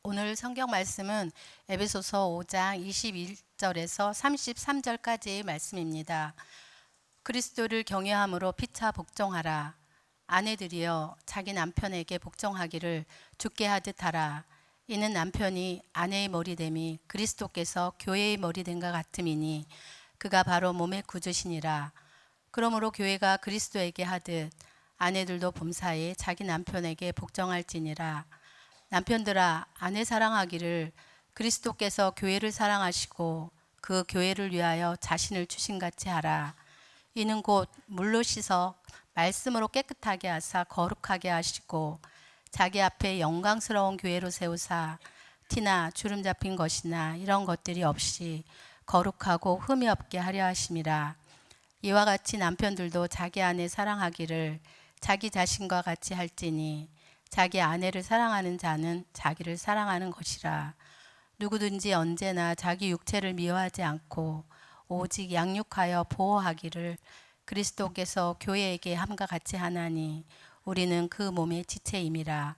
오늘 성경 말씀은 에베소서 5장 21절에서 33절까지의 말씀입니다. 그리스도를 경외함으로 피차 복종하라. 아내들이여 자기 남편에게 복종하기를 주께 하듯 하라. 이는 남편이 아내의 머리됨이 그리스도께서 교회의 머리됨과 같음이니 그가 바로 몸의 구주시니라. 그러므로 교회가 그리스도에게 하듯 아내들도 범사에 자기 남편에게 복종할지니라. 남편들아 아내 사랑하기를 그리스도께서 교회를 사랑하시고 그 교회를 위하여 자신을 주신같이 하라. 이는 곧 물로 씻어 말씀으로 깨끗하게 하사 거룩하게 하시고 자기 앞에 영광스러운 교회로 세우사 티나 주름 잡힌 것이나 이런 것들이 없이 거룩하고 흠이 없게 하려 하심이라. 이와 같이 남편들도 자기 아내 사랑하기를 자기 자신과 같이 할지니 자기 아내를 사랑하는 자는 자기를 사랑하는 것이라. 누구든지 언제나 자기 육체를 미워하지 않고 오직 양육하여 보호하기를 그리스도께서 교회에게 함과 같이 하나니 우리는 그 몸의 지체임이라.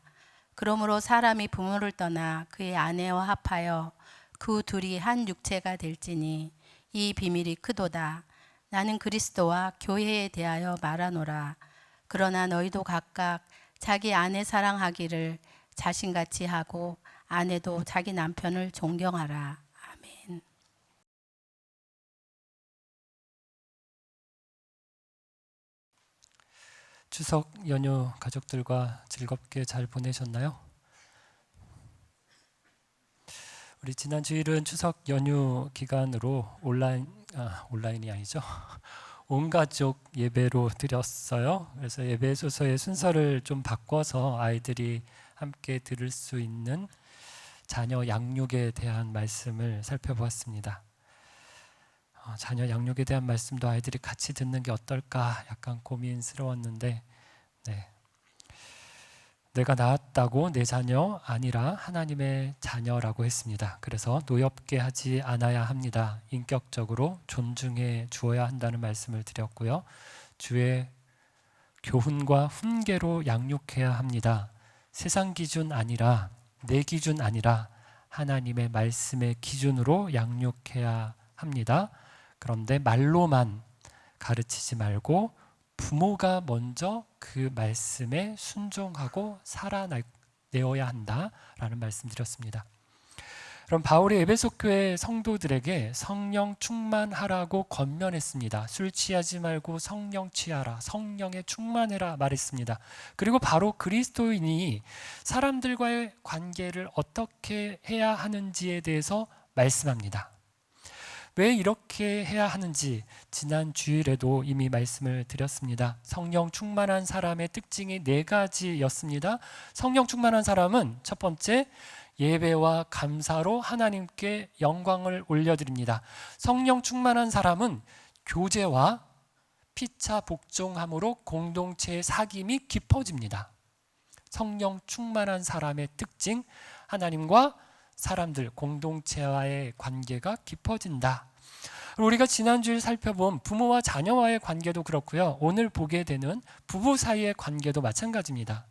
그러므로 사람이 부모를 떠나 그의 아내와 합하여 그 둘이 한 육체가 될지니 이 비밀이 크도다. 나는 그리스도와 교회에 대하여 말하노라. 그러나 너희도 각각 자기 아내 사랑하기를 자신같이 하고 아내도 자기 남편을 존경하라. 아멘. 추석 연휴 가족들과 즐겁게 잘 보내셨나요? 우리 지난 주일은 추석 연휴 기간으로 온라인이 아니죠. 온 가족 예배로 드렸어요. 그래서 에베소서의 순서를 좀 바꿔서 아이들이 함께 들을 수 있는 자녀 양육에 대한 말씀을 살펴보았습니다. 자녀 양육에 대한 말씀도 아이들이 같이 듣는 게 어떨까 약간 고민스러웠는데 내가 낳았다고 내 자녀 아니라 하나님의 자녀라고 했습니다. 그래서 노엽게 하지 않아야 합니다. 인격적으로 존중해 주어야 한다는 말씀을 드렸고요. 주의 교훈과 훈계로 양육해야 합니다. 세상 기준 아니라 내 기준 아니라 하나님의 말씀의 기준으로 양육해야 합니다. 그런데 말로만 가르치지 말고 부모가 먼저 그 말씀에 순종하고 살아내어야 한다라는 말씀 드렸습니다. 그럼 바울이 에베소 교회 성도들에게 성령 충만하라고 권면했습니다. 술 취하지 말고 성령 취하라, 성령에 충만해라 말했습니다. 그리고 바로 그리스도인이 사람들과의 관계를 어떻게 해야 하는지에 대해서 말씀합니다. 왜 이렇게 해야 하는지 지난 주일에도 이미 말씀을 드렸습니다. 성령 충만한 사람의 특징이 4가지였습니다. 성령 충만한 사람은 첫 번째, 예배와 감사로 하나님께 영광을 올려드립니다. 성령 충만한 사람은 교제와 피차 복종함으로 공동체의 사귐이 깊어집니다. 성령 충만한 사람의 특징, 하나님과 사람들, 공동체와의 관계가 깊어진다. 우리가 지난주에 살펴본 부모와 자녀와의 관계도 그렇고요. 오늘 보게 되는 부부 사이의 관계도 마찬가지입니다.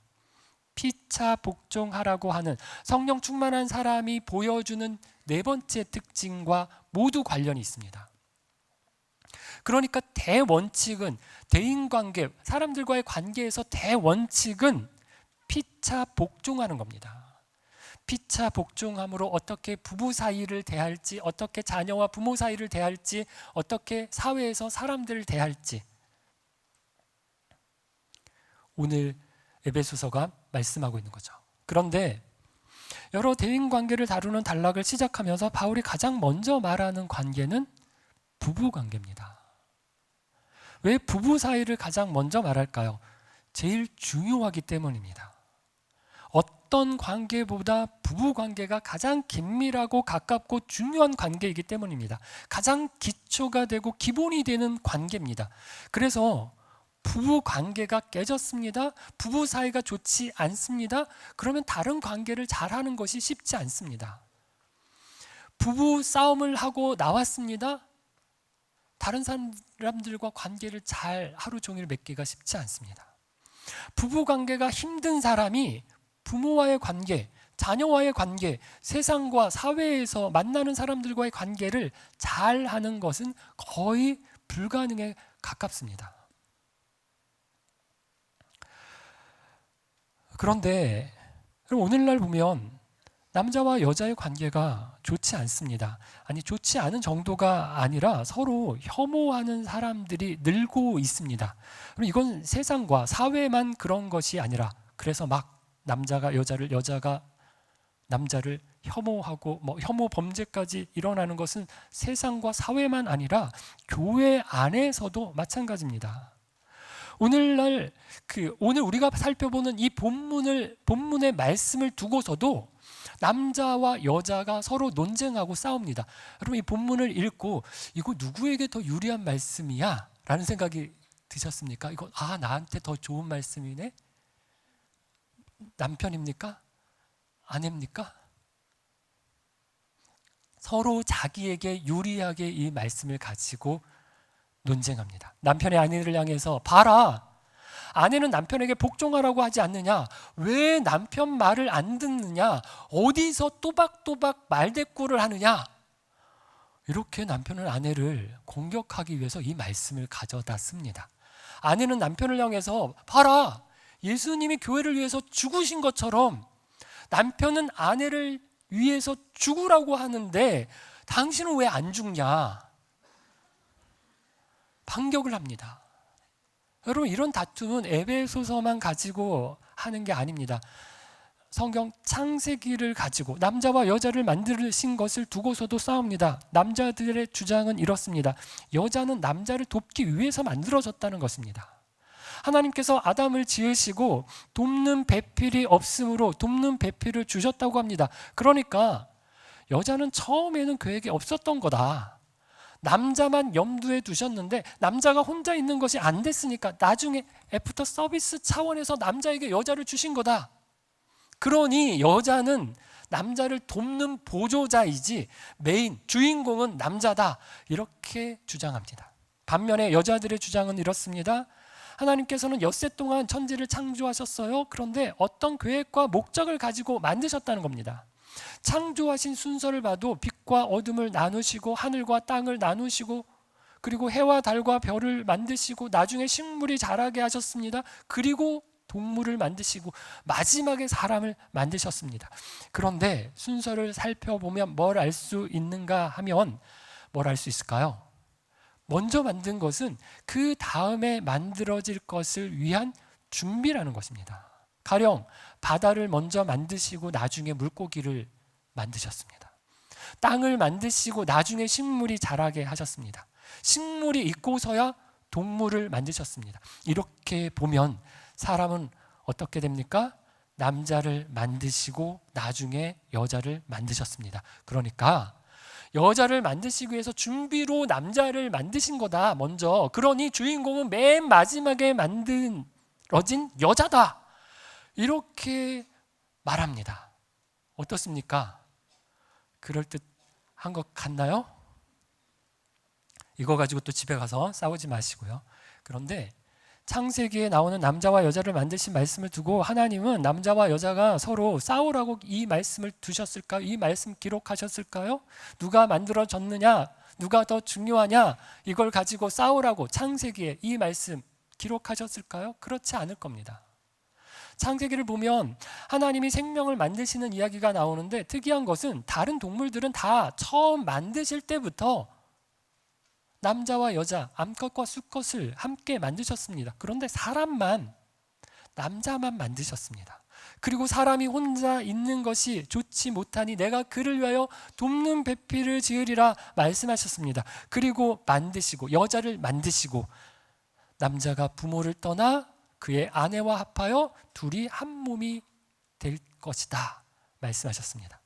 피차 복종하라고 하는 성령 충만한 사람이 보여주는 4번째 특징과 모두 관련이 있습니다. 그러니까 대원칙은 대인관계, 사람들과의 관계에서 대원칙은 피차 복종하는 겁니다. 피차 복종함으로 어떻게 부부 사이를 대할지, 어떻게 자녀와 부모 사이를 대할지, 어떻게 사회에서 사람들을 대할지, 오늘 에베소서가 말씀하고 있는 거죠. 그런데 여러 대인관계를 다루는 단락을 시작하면서 바울이 가장 먼저 말하는 관계는 부부 관계입니다. 왜 부부 사이를 가장 먼저 말할까요? 제일 중요하기 때문입니다. 어떤 관계보다 부부 관계가 가장 긴밀하고 가깝고 중요한 관계이기 때문입니다. 가장 기초가 되고 기본이 되는 관계입니다. 그래서 부부 관계가 깨졌습니다. 부부 사이가 좋지 않습니다. 그러면 다른 관계를 잘하는 것이 쉽지 않습니다. 부부 싸움을 하고 나왔습니다. 다른 사람들과 관계를 잘 하루 종일 맺기가 쉽지 않습니다. 부부 관계가 힘든 사람이 부모와의 관계, 자녀와의 관계, 세상과 사회에서 만나는 사람들과의 관계를 잘 하는 것은 거의 불가능에 가깝습니다. 그런데 오늘날 보면 남자와 여자의 관계가 좋지 않습니다. 아니, 좋지 않은 정도가 아니라 서로 혐오하는 사람들이 늘고 있습니다. 그럼 이건 세상과 사회만 그런 것이 아니라, 그래서 막 남자가 여자를, 여자가 남자를 혐오하고 혐오 범죄까지 일어나는 것은 세상과 사회만 아니라 교회 안에서도 마찬가지입니다. 오늘날 오늘 우리가 살펴보는 이 본문의 말씀을 두고서도 남자와 여자가 서로 논쟁하고 싸웁니다. 여러분, 이 본문을 읽고 이거 누구에게 더 유리한 말씀이야? 라는 생각이 드셨습니까? 이거 나한테 더 좋은 말씀이네? 남편입니까? 아내입니까? 서로 자기에게 유리하게 이 말씀을 가지고 논쟁합니다. 남편의 아내를 향해서, 봐라, 아내는 남편에게 복종하라고 하지 않느냐? 왜 남편 말을 안 듣느냐? 어디서 또박또박 말대꾸를 하느냐? 이렇게 남편은 아내를 공격하기 위해서 이 말씀을 가져다 씁니다. 아내는 남편을 향해서, 봐라, 예수님이 교회를 위해서 죽으신 것처럼 남편은 아내를 위해서 죽으라고 하는데 당신은 왜 안 죽냐? 반격을 합니다. 여러분, 이런 다툼은 에베소서만 가지고 하는 게 아닙니다. 성경 창세기를 가지고 남자와 여자를 만드신 것을 두고서도 싸웁니다. 남자들의 주장은 이렇습니다. 여자는 남자를 돕기 위해서 만들어졌다는 것입니다. 하나님께서 아담을 지으시고 돕는 배필이 없으므로 돕는 배필을 주셨다고 합니다. 그러니까 여자는 처음에는 그에게 없었던 거다. 남자만 염두에 두셨는데 남자가 혼자 있는 것이 안 됐으니까 나중에 애프터 서비스 차원에서 남자에게 여자를 주신 거다. 그러니 여자는 남자를 돕는 보조자이지 메인, 주인공은 남자다. 이렇게 주장합니다. 반면에 여자들의 주장은 이렇습니다. 하나님께서는 엿새 동안 천지를 창조하셨어요. 그런데 어떤 계획과 목적을 가지고 만드셨다는 겁니다. 창조하신 순서를 봐도 빛과 어둠을 나누시고 하늘과 땅을 나누시고 그리고 해와 달과 별을 만드시고 나중에 식물이 자라게 하셨습니다. 그리고 동물을 만드시고 마지막에 사람을 만드셨습니다. 그런데 순서를 살펴보면 뭘 알 수 있는가 하면 뭘 알 수 있을까요? 먼저 만든 것은 그 다음에 만들어질 것을 위한 준비라는 것입니다. 가령 바다를 먼저 만드시고 나중에 물고기를 만드셨습니다. 땅을 만드시고 나중에 식물이 자라게 하셨습니다. 식물이 있고서야 동물을 만드셨습니다. 이렇게 보면 사람은 어떻게 됩니까? 남자를 만드시고 나중에 여자를 만드셨습니다. 그러니까 여자를 만드시기 위해서 준비로 남자를 만드신 거다, 먼저. 그러니 주인공은 맨 마지막에 만들어진 여자다. 이렇게 말합니다. 어떻습니까? 그럴듯한 것 같나요? 이거 가지고 또 집에 가서 싸우지 마시고요. 그런데 창세기에 나오는 남자와 여자를 만드신 말씀을 두고 하나님은 남자와 여자가 서로 싸우라고 이 말씀을 두셨을까요? 이 말씀 기록하셨을까요? 누가 만들어졌느냐? 누가 더 중요하냐? 이걸 가지고 싸우라고 창세기에 이 말씀 기록하셨을까요? 그렇지 않을 겁니다. 창세기를 보면 하나님이 생명을 만드시는 이야기가 나오는데 특이한 것은 다른 동물들은 다 처음 만드실 때부터 남자와 여자, 암컷과 수컷을 함께 만드셨습니다. 그런데 남자만 만드셨습니다. 그리고 사람이 혼자 있는 것이 좋지 못하니 내가 그를 위하여 돕는 배필을 지으리라 말씀하셨습니다. 그리고 여자를 만드시고 남자가 부모를 떠나 그의 아내와 합하여 둘이 한 몸이 될 것이다 말씀하셨습니다.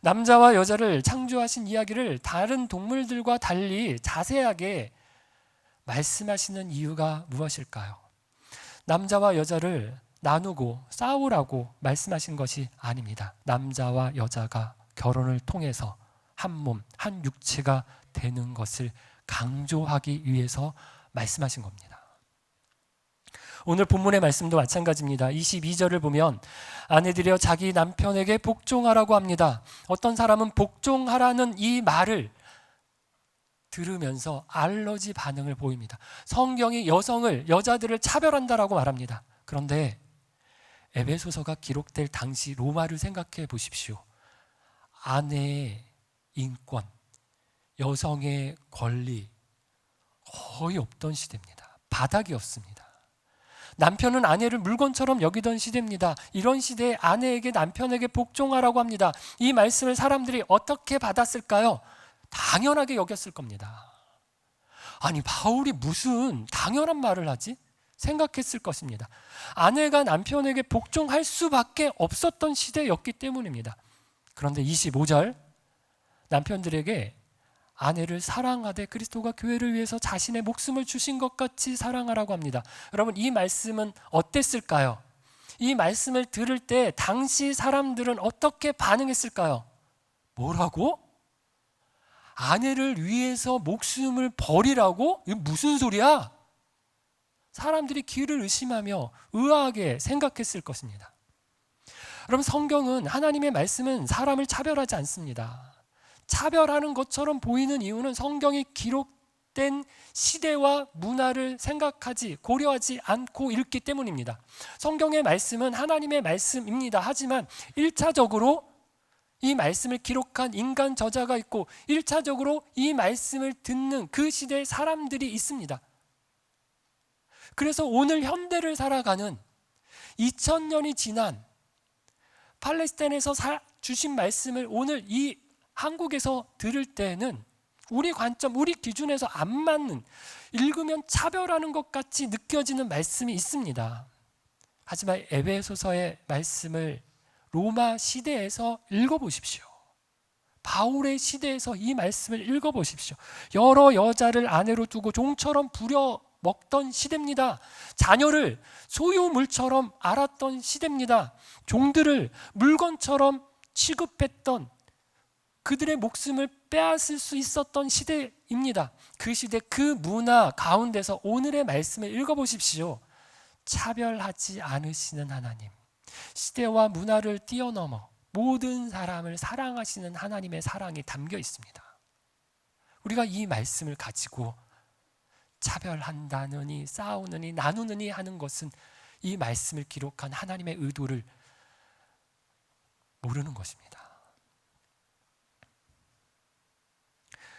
남자와 여자를 창조하신 이야기를 다른 동물들과 달리 자세하게 말씀하시는 이유가 무엇일까요? 남자와 여자를 나누고 싸우라고 말씀하신 것이 아닙니다. 남자와 여자가 결혼을 통해서 한 몸, 한 육체가 되는 것을 강조하기 위해서 말씀하신 겁니다. 오늘 본문의 말씀도 마찬가지입니다. 22절을 보면 아내들이여 자기 남편에게 복종하라고 합니다. 어떤 사람은 복종하라는 이 말을 들으면서 알러지 반응을 보입니다. 성경이 여자들을 차별한다라고 말합니다. 그런데 에베소서가 기록될 당시 로마를 생각해 보십시오. 아내의 인권, 여성의 권리 거의 없던 시대입니다. 바닥이었습니다. 남편은 아내를 물건처럼 여기던 시대입니다. 이런 시대에 아내에게 남편에게 복종하라고 합니다. 이 말씀을 사람들이 어떻게 받았을까요? 당연하게 여겼을 겁니다. 아니, 바울이 무슨 당연한 말을 하지? 생각했을 것입니다. 아내가 남편에게 복종할 수밖에 없었던 시대였기 때문입니다. 그런데 25절, 남편들에게 아내를 사랑하되 그리스도가 교회를 위해서 자신의 목숨을 주신 것 같이 사랑하라고 합니다. 여러분, 이 말씀은 어땠을까요? 이 말씀을 들을 때 당시 사람들은 어떻게 반응했을까요? 뭐라고? 아내를 위해서 목숨을 버리라고? 이게 무슨 소리야? 사람들이 귀를 의심하며 의아하게 생각했을 것입니다. 여러분, 성경은, 하나님의 말씀은 사람을 차별하지 않습니다. 차별하는 것처럼 보이는 이유는 성경이 기록된 시대와 문화를 고려하지 않고 읽기 때문입니다. 성경의 말씀은 하나님의 말씀입니다. 하지만 1차적으로 이 말씀을 기록한 인간 저자가 있고 1차적으로 이 말씀을 듣는 그 시대의 사람들이 있습니다. 그래서 오늘 현대를 살아가는 2000년이 지난 팔레스타인에서 주신 말씀을 오늘 이 한국에서 들을 때는 우리 관점, 우리 기준에서 안 맞는, 읽으면 차별하는 것 같이 느껴지는 말씀이 있습니다. 하지만 에베소서의 말씀을 로마 시대에서 읽어보십시오. 바울의 시대에서 이 말씀을 읽어보십시오. 여러 여자를 아내로 두고 종처럼 부려 먹던 시대입니다. 자녀를 소유물처럼 알았던 시대입니다. 종들을 물건처럼 취급했던, 그들의 목숨을 빼앗을 수 있었던 시대입니다. 그 시대, 그 문화 가운데서 오늘의 말씀을 읽어보십시오. 차별하지 않으시는 하나님, 시대와 문화를 뛰어넘어 모든 사람을 사랑하시는 하나님의 사랑이 담겨 있습니다. 우리가 이 말씀을 가지고 차별한다느니 싸우느니 나누느니 하는 것은 이 말씀을 기록한 하나님의 의도를 모르는 것입니다.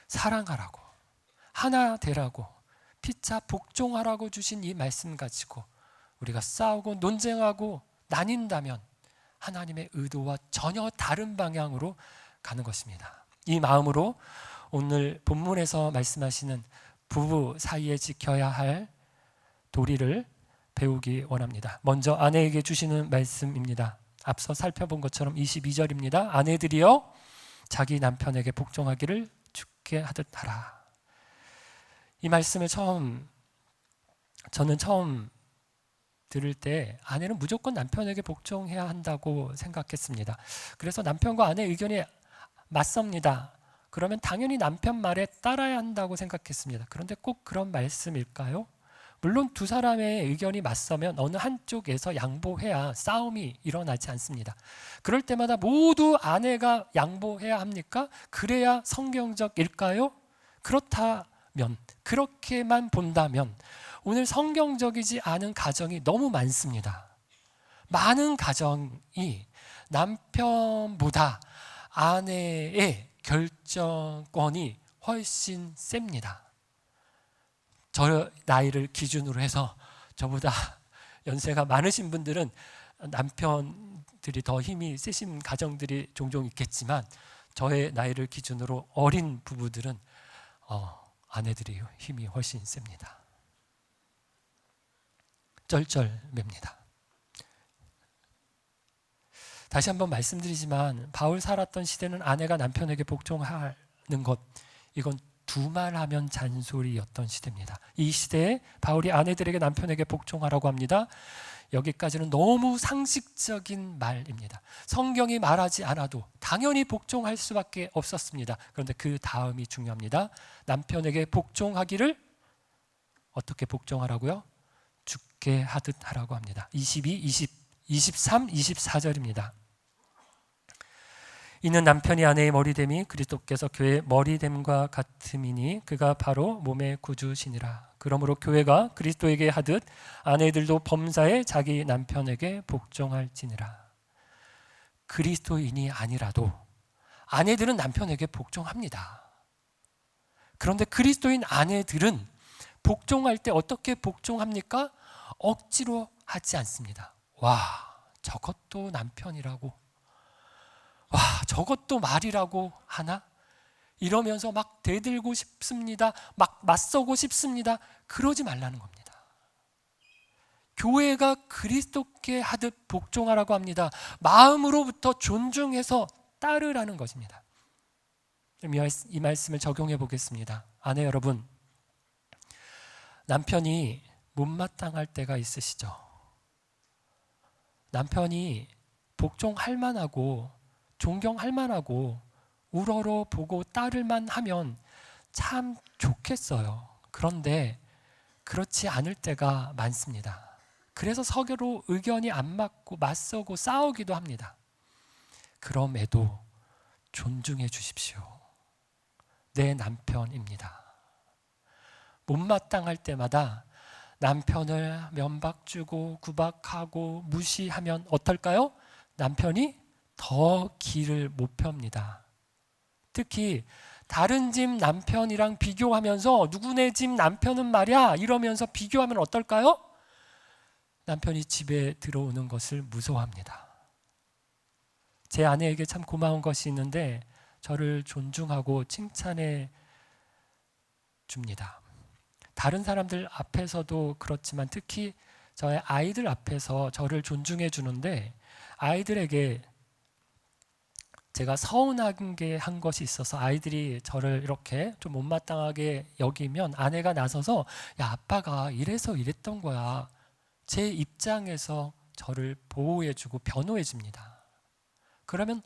사랑하라고, 하나 되라고, 피차 복종하라고 주신 이 말씀 가지고 우리가 싸우고 논쟁하고 나뉜다면 하나님의 의도와 전혀 다른 방향으로 가는 것입니다. 이 마음으로 오늘 본문에서 말씀하시는 부부 사이에 지켜야 할 도리를 배우기 원합니다. 먼저 아내에게 주시는 말씀입니다. 앞서 살펴본 것처럼 22절입니다. 아내들이여 자기 남편에게 복종하기를 주께 하듯 하라. 이 말씀을 저는 처음 들을 때 아내는 무조건 남편에게 복종해야 한다고 생각했습니다. 그래서 남편과 아내의 의견이 맞섭니다. 그러면 당연히 남편 말에 따라야 한다고 생각했습니다. 그런데 꼭 그런 말씀일까요? 물론 두 사람의 의견이 맞서면 어느 한쪽에서 양보해야 싸움이 일어나지 않습니다. 그럴 때마다 모두 아내가 양보해야 합니까? 그래야 성경적일까요? 그렇다면, 그렇게만 본다면 오늘 성경적이지 않은 가정이 너무 많습니다. 많은 가정이 남편보다 아내의 결정권이 훨씬 셉니다. 저 나이를 기준으로 해서 저보다 연세가 많으신 분들은 남편들이 더 힘이 세신 가정들이 종종 있겠지만 저의 나이를 기준으로 어린 부부들은 아내들이 힘이 훨씬 셉니다. 쩔쩔맵니다. 다시 한번 말씀드리지만 바울 살았던 시대는 아내가 남편에게 복종하는 것, 이건 두말하면 잔소리였던 시대입니다. 이 시대에 바울이 아내들에게 남편에게 복종하라고 합니다. 여기까지는 너무 상식적인 말입니다. 성경이 말하지 않아도 당연히 복종할 수밖에 없었습니다. 그런데 그 다음이 중요합니다. 남편에게 복종하기를 어떻게 복종하라고요? 주께 그리스도께 하듯 하라고 합니다. 23, 24절입니다. 이는 남편이 아내의 머리됨이 그리스도께서 교회의 머리됨과 같음이니 그가 바로 몸의 구주시니라. 그러므로 교회가 그리스도에게 하듯 아내들도 범사에 자기 남편에게 복종할지니라. 그리스도인이 아니라도 아내들은 남편에게 복종합니다. 그런데 그리스도인 아내들은 복종할 때 어떻게 복종합니까? 억지로 하지 않습니다. 와, 저것도 남편이라고, 와, 저것도 말이라고 하나? 이러면서 막 대들고 싶습니다. 막 맞서고 싶습니다. 그러지 말라는 겁니다. 교회가 그리스도께 하듯 복종하라고 합니다. 마음으로부터 존중해서 따르라는 것입니다. 이 말씀을 적용해 보겠습니다. 아내 여러분, 남편이 못마땅할 때가 있으시죠? 남편이 복종할 만하고 존경할 만하고 우러러 보고 따를만 하면 참 좋겠어요. 그런데 그렇지 않을 때가 많습니다. 그래서 서로 의견이 안 맞고 맞서고 싸우기도 합니다. 그럼에도 존중해 주십시오. 내 남편입니다. 못마땅할 때마다 남편을 면박주고 구박하고 무시하면 어떨까요? 남편이 더 길을 못 펴니다. 특히 다른 집 남편이랑 비교하면서 누구네 집 남편은 말이야 이러면서 비교하면 어떨까요? 남편이 집에 들어오는 것을 무서워합니다. 제 아내에게 참 고마운 것이 있는데 저를 존중하고 칭찬해 줍니다. 다른 사람들 앞에서도 그렇지만 특히 저의 아이들 앞에서 저를 존중해 주는데, 아이들에게 제가 서운한 게 한 것이 있어서 아이들이 저를 이렇게 좀 못마땅하게 여기면 아내가 나서서 야, 아빠가 이래서 이랬던 거야, 제 입장에서 저를 보호해 주고 변호해 줍니다. 그러면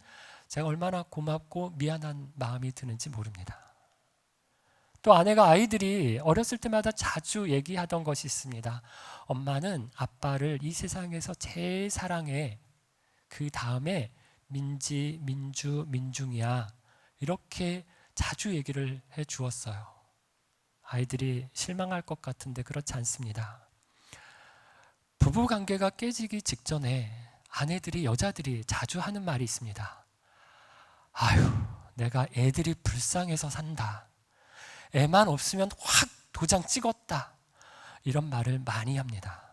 제가 얼마나 고맙고 미안한 마음이 드는지 모릅니다. 또 아내가 아이들이 어렸을 때마다 자주 얘기하던 것이 있습니다. 엄마는 아빠를 이 세상에서 제일 사랑해. 그 다음에 민지, 민주, 민중이야. 이렇게 자주 얘기를 해 주었어요. 아이들이 실망할 것 같은데 그렇지 않습니다. 부부 관계가 깨지기 직전에 아내들이, 여자들이 자주 하는 말이 있습니다. 아유, 내가 애들이 불쌍해서 산다. 애만 없으면 확 도장 찍었다. 이런 말을 많이 합니다.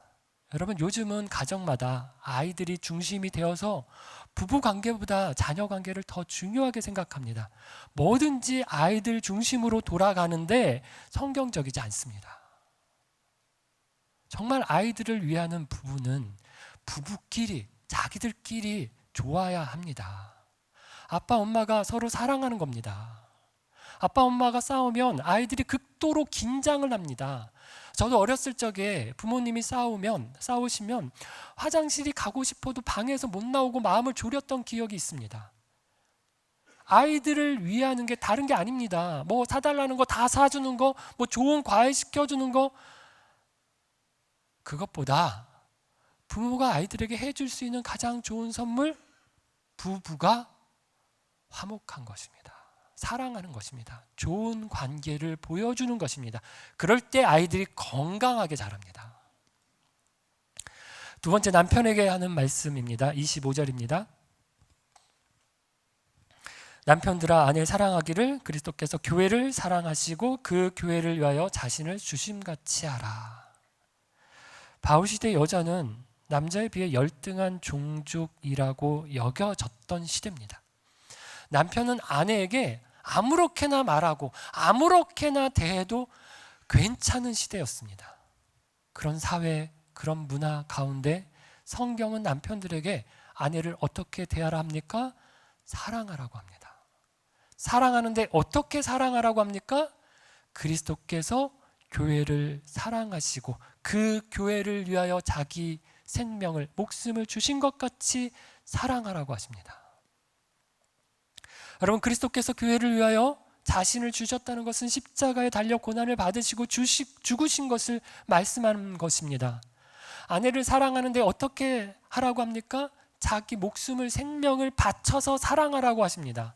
여러분, 요즘은 가정마다 아이들이 중심이 되어서 부부 관계보다 자녀 관계를 더 중요하게 생각합니다. 뭐든지 아이들 중심으로 돌아가는데 성경적이지 않습니다. 정말 아이들을 위하는 부부는 부부끼리, 자기들끼리 좋아야 합니다. 아빠, 엄마가 서로 사랑하는 겁니다. 아빠, 엄마가 싸우면 아이들이 극도로 긴장을 합니다. 저도 어렸을 적에 부모님이 싸우시면 화장실이 가고 싶어도 방에서 못 나오고 마음을 졸였던 기억이 있습니다. 아이들을 위하는 게 다른 게 아닙니다. 뭐 사달라는 거 다 사주는 거, 뭐 좋은 과일 시켜주는 거, 그것보다 부모가 아이들에게 해줄 수 있는 가장 좋은 선물, 부부가 화목한 것입니다. 사랑하는 것입니다. 좋은 관계를 보여주는 것입니다. 그럴 때 아이들이 건강하게 자랍니다. 두 번째, 남편에게 하는 말씀입니다. 25절입니다. 남편들아, 아내 사랑하기를 그리스도께서 교회를 사랑하시고 그 교회를 위하여 자신을 주심같이 하라. 바울시대 여자는 남자에 비해 열등한 종족이라고 여겨졌던 시대입니다. 남편은 아내에게 아무렇게나 말하고 아무렇게나 대해도 괜찮은 시대였습니다. 그런 사회, 그런 문화 가운데 성경은 남편들에게 아내를 어떻게 대하라 합니까? 사랑하라고 합니다. 사랑하는데 어떻게 사랑하라고 합니까? 그리스도께서 교회를 사랑하시고 그 교회를 위하여 자기 생명을, 목숨을 주신 것 같이 사랑하라고 하십니다. 여러분, 그리스도께서 교회를 위하여 자신을 주셨다는 것은 십자가에 달려 고난을 받으시고 죽으신 것을 말씀하는 것입니다. 아내를 사랑하는데 어떻게 하라고 합니까? 자기 목숨을 생명을 바쳐서 사랑하라고 하십니다.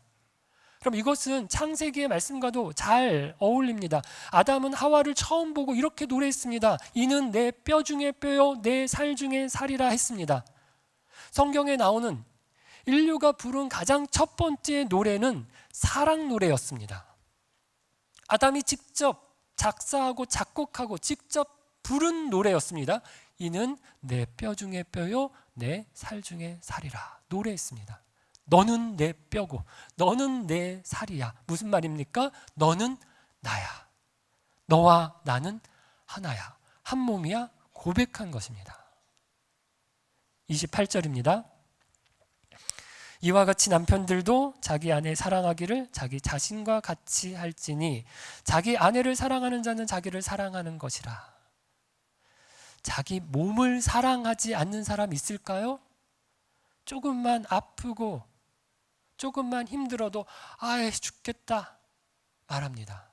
그럼 이것은 창세기의 말씀과도 잘 어울립니다. 아담은 하와를 처음 보고 이렇게 노래했습니다. 이는 내 뼈 중에 뼈요 내 살 중에 살이라 했습니다. 성경에 나오는 인류가 부른 가장 첫 번째 노래는 사랑 노래였습니다. 아담이 직접 작사하고 작곡하고 직접 부른 노래였습니다. 이는 내 뼈 중에 뼈요 내 살 중에 살이라 노래했습니다. 너는 내 뼈고 너는 내 살이야. 무슨 말입니까? 너는 나야. 너와 나는 하나야. 한 몸이야. 고백한 것입니다. 28절입니다. 이와 같이 남편들도 자기 아내 사랑하기를 자기 자신과 같이 할지니 자기 아내를 사랑하는 자는 자기를 사랑하는 것이라. 자기 몸을 사랑하지 않는 사람 있을까요? 조금만 아프고 조금만 힘들어도 아예 죽겠다 말합니다.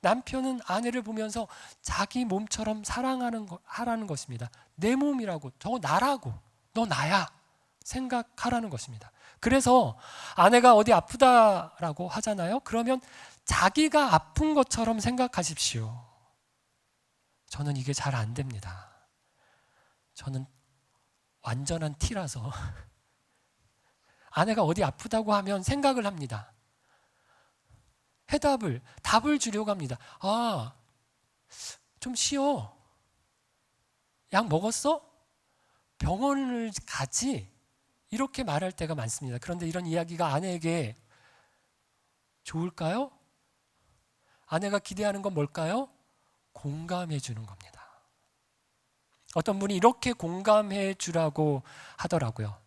남편은 아내를 보면서 자기 몸처럼 하라는 것입니다. 내 몸이라고, 저거 나라고, 너 나야 생각하라는 것입니다. 그래서 아내가 어디 아프다라고 하잖아요. 그러면 자기가 아픈 것처럼 생각하십시오. 저는 이게 잘 안 됩니다. 저는 완전한 T라서 아내가 어디 아프다고 하면 생각을 합니다. 답을 주려고 합니다. 아, 좀 쉬어. 약 먹었어? 병원을 가지. 이렇게 말할 때가 많습니다. 그런데 이런 이야기가 아내에게 좋을까요? 아내가 기대하는 건 뭘까요? 공감해 주는 겁니다. 어떤 분이 이렇게 공감해 주라고 하더라고요.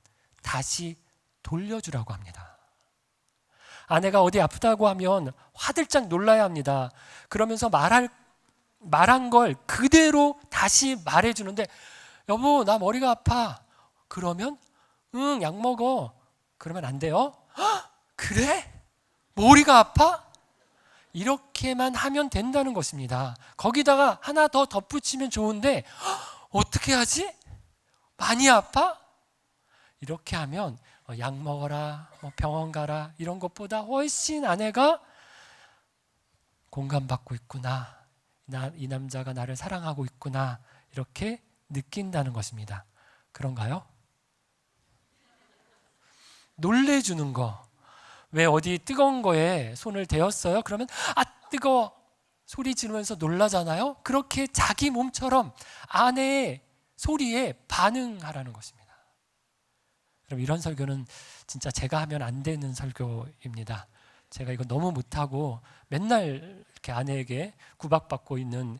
다시 돌려주라고 합니다. 아내가 어디 아프다고 하면 화들짝 놀라야 합니다. 그러면서 말한 걸 그대로 다시 말해주는데, 여보, 나 머리가 아파. 그러면 응, 약 먹어. 그러면 안 돼요. 헉, 그래? 머리가 아파? 이렇게만 하면 된다는 것입니다. 거기다가 하나 더 덧붙이면 좋은데, 어떻게 하지? 많이 아파? 이렇게 하면 약 먹어라, 병원 가라 이런 것보다 훨씬 아내가 공감받고 있구나, 이 남자가 나를 사랑하고 있구나 이렇게 느낀다는 것입니다. 그런가요? 놀래주는 거. 왜 어디 뜨거운 거에 손을 대었어요? 그러면 아 뜨거워 소리 지르면서 놀라잖아요. 그렇게 자기 몸처럼 아내의 소리에 반응하라는 것입니다. 그럼 이런 설교는 진짜 제가 하면 안 되는 설교입니다. 제가 이거 너무 못하고 맨날 이렇게 아내에게 구박받고 있는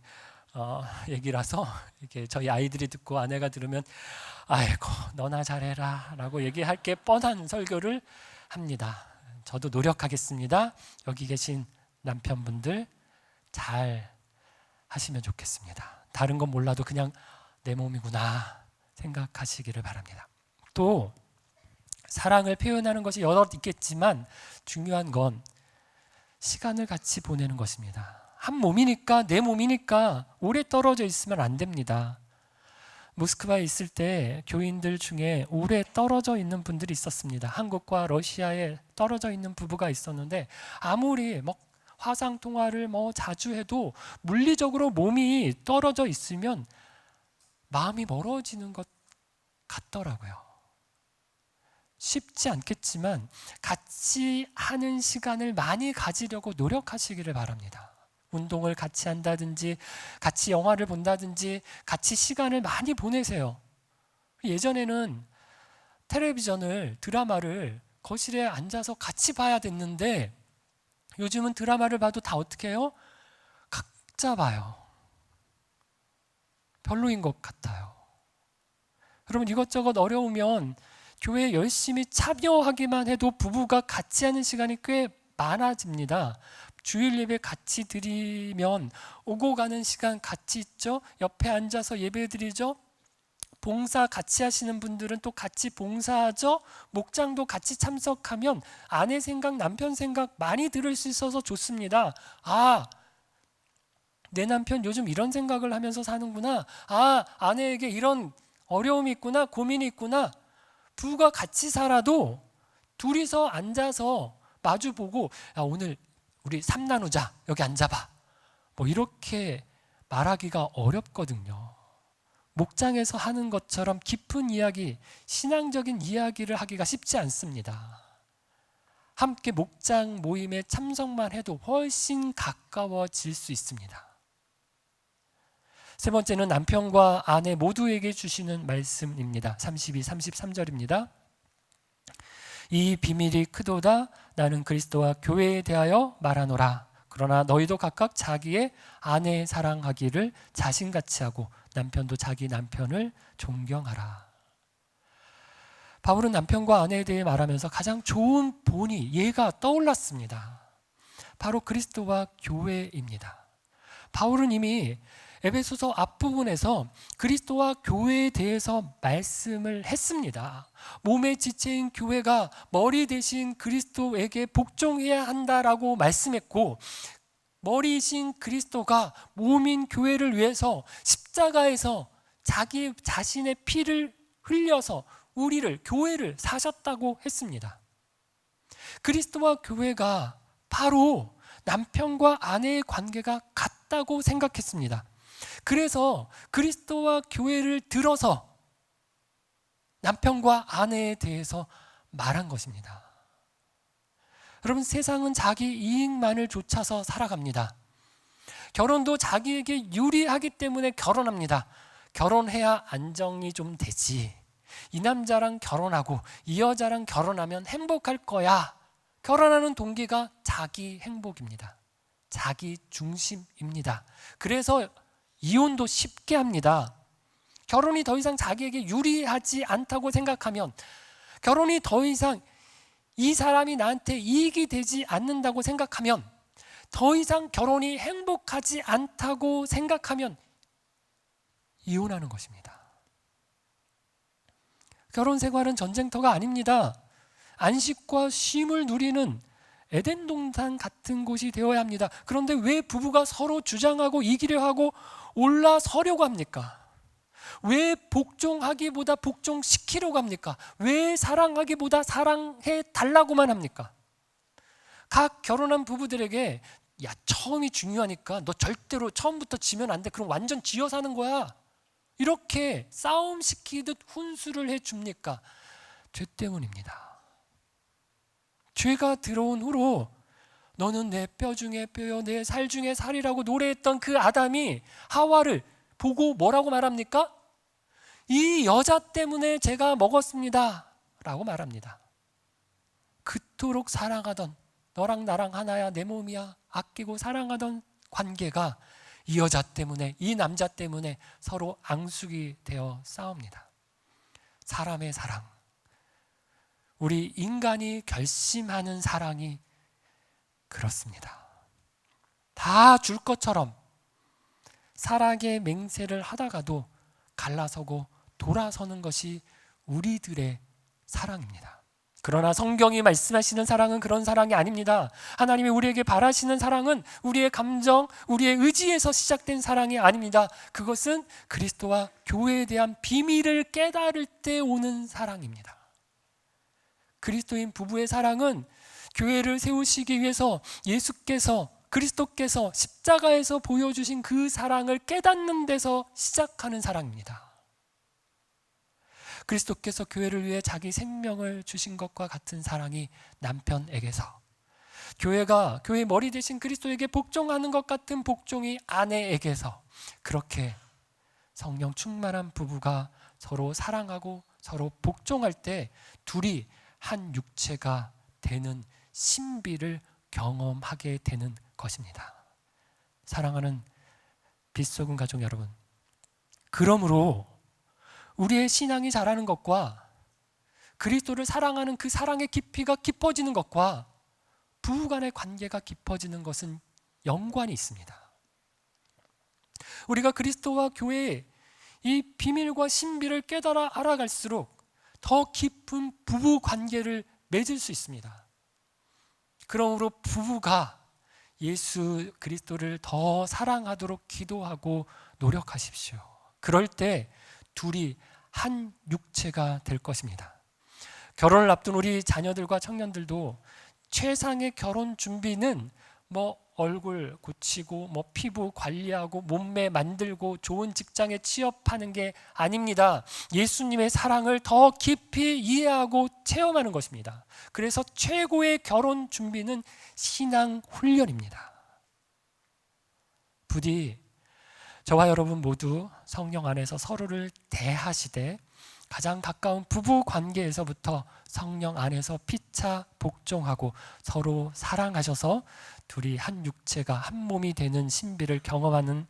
얘기라서 이렇게 저희 아이들이 듣고 아내가 들으면 아이고 너나 잘해라 라고 얘기할 게 뻔한 설교를 합니다. 저도 노력하겠습니다. 여기 계신 남편분들 잘 하시면 좋겠습니다. 다른 건 몰라도 그냥 내 몸이구나 생각하시기를 바랍니다. 또 사랑을 표현하는 것이 여럿 있겠지만 중요한 건 시간을 같이 보내는 것입니다. 한 몸이니까, 내 몸이니까 오래 떨어져 있으면 안 됩니다. 모스크바에 있을 때 교인들 중에 오래 떨어져 있는 분들이 있었습니다. 한국과 러시아에 떨어져 있는 부부가 있었는데 아무리 화상 통화를 자주 해도 물리적으로 몸이 떨어져 있으면 마음이 멀어지는 것 같더라고요. 쉽지 않겠지만 같이 하는 시간을 많이 가지려고 노력하시기를 바랍니다. 운동을 같이 한다든지 같이 영화를 본다든지 같이 시간을 많이 보내세요. 예전에는 드라마를 거실에 앉아서 같이 봐야 됐는데 요즘은 드라마를 봐도 다 어떻게 해요? 각자 봐요. 별로인 것 같아요. 여러분 이것저것 어려우면 교회에 열심히 참여하기만 해도 부부가 같이 하는 시간이 꽤 많아집니다. 주일 예배 같이 드리면 오고 가는 시간 같이 있죠. 옆에 앉아서 예배 드리죠. 봉사 같이 하시는 분들은 또 같이 봉사하죠. 목장도 같이 참석하면 아내 생각, 남편 생각 많이 들을 수 있어서 좋습니다. 아, 내 남편 요즘 이런 생각을 하면서 사는구나. 아, 아내에게 이런 어려움이 있구나, 고민이 있구나. 부부가 같이 살아도 둘이서 앉아서 마주보고 야, 오늘 우리 3 나누자. 여기 앉아봐. 뭐 이렇게 말하기가 어렵거든요. 목장에서 하는 것처럼 깊은 이야기, 신앙적인 이야기를 하기가 쉽지 않습니다. 함께 목장 모임에 참석만 해도 훨씬 가까워질 수 있습니다. 세 번째는 남편과 아내 모두에게 주시는 말씀입니다. 32, 33절입니다. 이 비밀이 크도다. 나는 그리스도와 교회에 대하여 말하노라. 그러나 너희도 각각 자기의 아내 사랑하기를 자신같이 하고 남편도 자기 남편을 존경하라. 바울은 남편과 아내에 대해 말하면서 가장 좋은 본이 예가 떠올랐습니다. 바로 그리스도와 교회입니다. 바울은 이미 에베소서 앞부분에서 그리스도와 교회에 대해서 말씀을 했습니다. 몸의 지체인 교회가 머리 대신 그리스도에게 복종해야 한다라고 말씀했고, 머리이신 그리스도가 몸인 교회를 위해서 십자가에서 자기 자신의 피를 흘려서 우리를, 교회를 사셨다고 했습니다. 그리스도와 교회가 바로 남편과 아내의 관계가 같다고 생각했습니다. 그래서 그리스도와 교회를 들어서 남편과 아내에 대해서 말한 것입니다. 여러분, 세상은 자기 이익만을 쫓아서 살아갑니다. 결혼도 자기에게 유리하기 때문에 결혼합니다. 결혼해야 안정이 좀 되지. 이 남자랑 결혼하고 이 여자랑 결혼하면 행복할 거야. 결혼하는 동기가 자기 행복입니다. 자기 중심입니다. 그래서 이혼도 쉽게 합니다. 결혼이 더 이상 자기에게 유리하지 않다고 생각하면, 결혼이 더 이상 이 사람이 나한테 이익이 되지 않는다고 생각하면, 더 이상 결혼이 행복하지 않다고 생각하면 이혼하는 것입니다. 결혼 생활은 전쟁터가 아닙니다. 안식과 쉼을 누리는 에덴 동산 같은 곳이 되어야 합니다. 그런데 왜 부부가 서로 주장하고 이기려 하고 올라서려고 합니까? 왜 복종하기보다 복종시키려고 합니까? 왜 사랑하기보다 사랑해 달라고만 합니까? 각 결혼한 부부들에게 야, 처음이 중요하니까 너 절대로 처음부터 지면 안 돼. 그럼 완전 지어 사는 거야. 이렇게 싸움시키듯 훈수를 해줍니까? 죄 때문입니다. 죄가 들어온 후로 너는 내 뼈 중에 뼈요 내 살 중에 살이라고 노래했던 그 아담이 하와를 보고 뭐라고 말합니까? 이 여자 때문에 제가 먹었습니다 라고 말합니다. 그토록 사랑하던, 너랑 나랑 하나야 내 몸이야 아끼고 사랑하던 관계가 이 여자 때문에, 이 남자 때문에 서로 앙숙이 되어 싸웁니다. 사람의 사랑, 우리 인간이 결심하는 사랑이 그렇습니다. 다 줄 것처럼 사랑의 맹세를 하다가도 갈라서고 돌아서는 것이 우리들의 사랑입니다. 그러나 성경이 말씀하시는 사랑은 그런 사랑이 아닙니다. 하나님이 우리에게 바라시는 사랑은 우리의 감정, 우리의 의지에서 시작된 사랑이 아닙니다. 그것은 그리스도와 교회에 대한 비밀을 깨달을 때 오는 사랑입니다. 그리스도인 부부의 사랑은 교회를 세우시기 위해서 예수께서, 그리스도께서 십자가에서 보여주신 그 사랑을 깨닫는 데서 시작하는 사랑입니다. 그리스도께서 교회를 위해 자기 생명을 주신 것과 같은 사랑이 남편에게서, 교회가 교회 머리 대신 그리스도에게 복종하는 것 같은 복종이 아내에게서, 그렇게 성령 충만한 부부가 서로 사랑하고 서로 복종할 때 둘이 한 육체가 되는 신비를 경험하게 되는 것입니다. 사랑하는 빛소금 가족 여러분, 그러므로 우리의 신앙이 자라는 것과 그리스도를 사랑하는 그 사랑의 깊이가 깊어지는 것과 부부 간의 관계가 깊어지는 것은 연관이 있습니다. 우리가 그리스도와 교회의 이 비밀과 신비를 깨달아 알아갈수록 더 깊은 부부 관계를 맺을 수 있습니다. 그러므로 부부가 예수 그리스도를 더 사랑하도록 기도하고 노력하십시오. 그럴 때 둘이 한 육체가 될 것입니다. 결혼을 앞둔 우리 자녀들과 청년들도 최상의 결혼 준비는 얼굴 고치고 피부 관리하고 몸매 만들고 좋은 직장에 취업하는 게 아닙니다. 예수님의 사랑을 더 깊이 이해하고 체험하는 것입니다. 그래서 최고의 결혼 준비는 신앙 훈련입니다. 부디 저와 여러분 모두 성령 안에서 서로를 대하시되 가장 가까운 부부 관계에서부터 성령 안에서 피차 복종하고 서로 사랑하셔서 둘이 한 육체가 한 몸이 되는 신비를 경험하는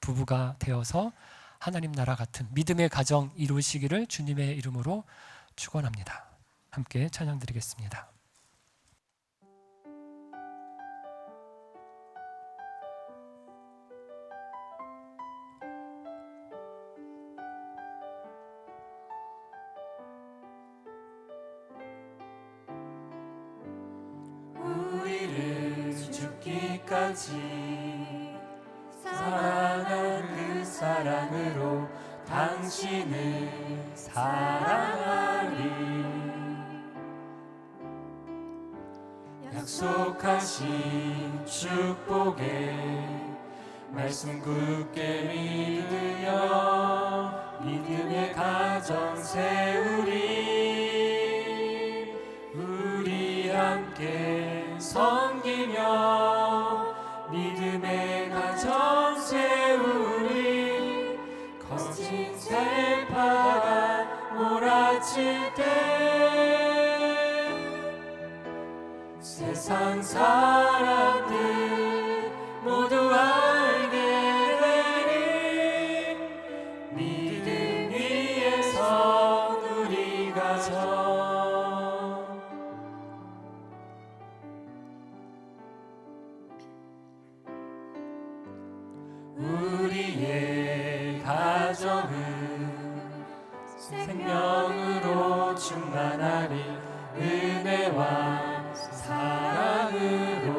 부부가 되어서 하나님 나라 같은 믿음의 가정 이루시기를 주님의 이름으로 축원합니다. 함께 찬양 드리겠습니다. 죽기까지 사랑한 그 사랑으로 당신을 사랑하리. 약속하신 축복의 말씀 굳게 믿으며 믿음의 가정 세우리. 우리 함께 섬기며 믿음의 가정 세우리. 거친 세파가 몰아칠 때 세상 사람들 모두 알게 되리. 믿음 위에서 우리 가정. 우리의 가정은 생명으로 충만하리. 은혜와 사랑으로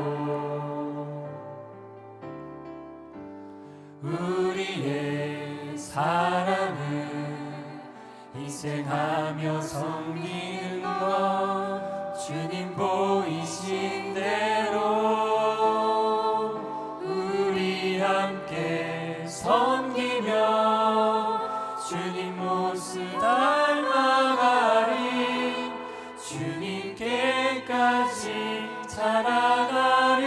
우리의 사랑은 희생하며 섬기는 것 주님 보이신 대로 우리 함께 섬기며 주님 모습 닮아가리. 주님께까지 자라가리.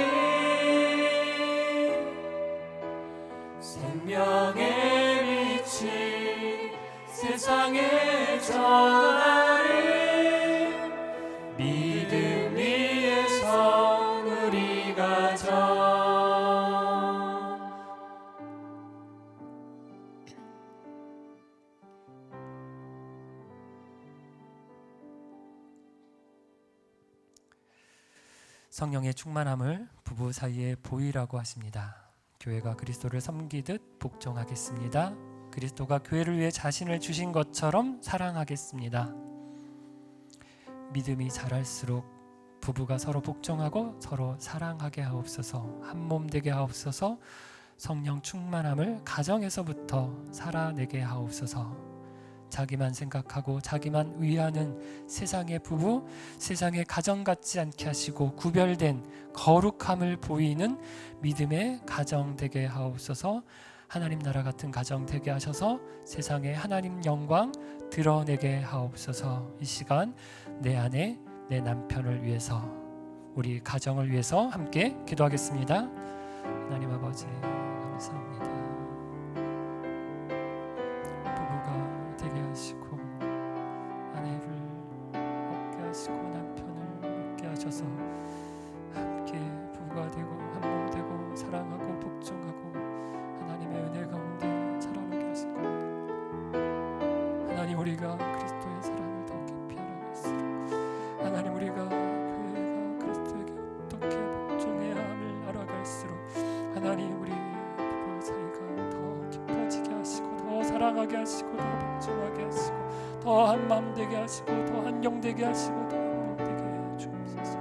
생명의 빛이 세상에 전하리. 믿음 위에서 우리 가정. 성령의 충만함을 부부 사이에 보이라고 하십니다. 교회가 그리스도를 섬기듯 복종하겠습니다. 그리스도가 교회를 위해 자신을 주신 것처럼 사랑하겠습니다. 믿음이 자랄수록 부부가 서로 복종하고 서로 사랑하게 하옵소서. 한 몸 되게 하옵소서. 성령 충만함을 가정에서부터 살아내게 하옵소서. 자기만 생각하고 자기만 위하는 세상의 부부, 세상의 가정 같지 않게 하시고 구별된 거룩함을 보이는 믿음의 가정 되게 하옵소서. 하나님 나라 같은 가정 되게 하셔서 세상에 하나님 영광 드러내게 하옵소서. 이 시간 내 안에 내 남편을 위해서, 우리 가정을 위해서 함께 기도하겠습니다. 하나님 아버지 감사합니다. 부부가 되게 하시고 아내를 얻게 하시고 남편을 얻게 하셔서 함께 부부가 되고 한 몸 되고 사랑하고 복종하고 하나님의 은혜 가운데 자라나게 하신 겁니다. 하나님, 우리가 그리스도의 사랑을 더 깊이 알아갈수록 하나님, 우리가 교회가 그리스도에게 어떻게 복종해야 함을 알아갈수록 하나님, 우리 부부 사이가 더 깊어지게 하시고 더 사랑하게 하시고 더 복종하게 하시고 더 한 마음 되게 하시고 더 한 영 되게 하시고 더 한 몸 되게 해 주옵소서.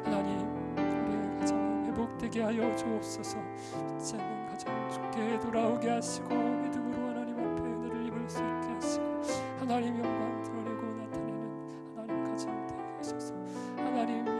하나님, 우리의 가정이 회복되게 하여 주옵소서. 믿지 않는 가정 주께 돌아오게 하시고 믿음으로 하나님 앞에 은혜를 입을 수 있게 하시고 하나님 영광 드러내고 나타내는 하나님 가정 되게 하소서. 하나님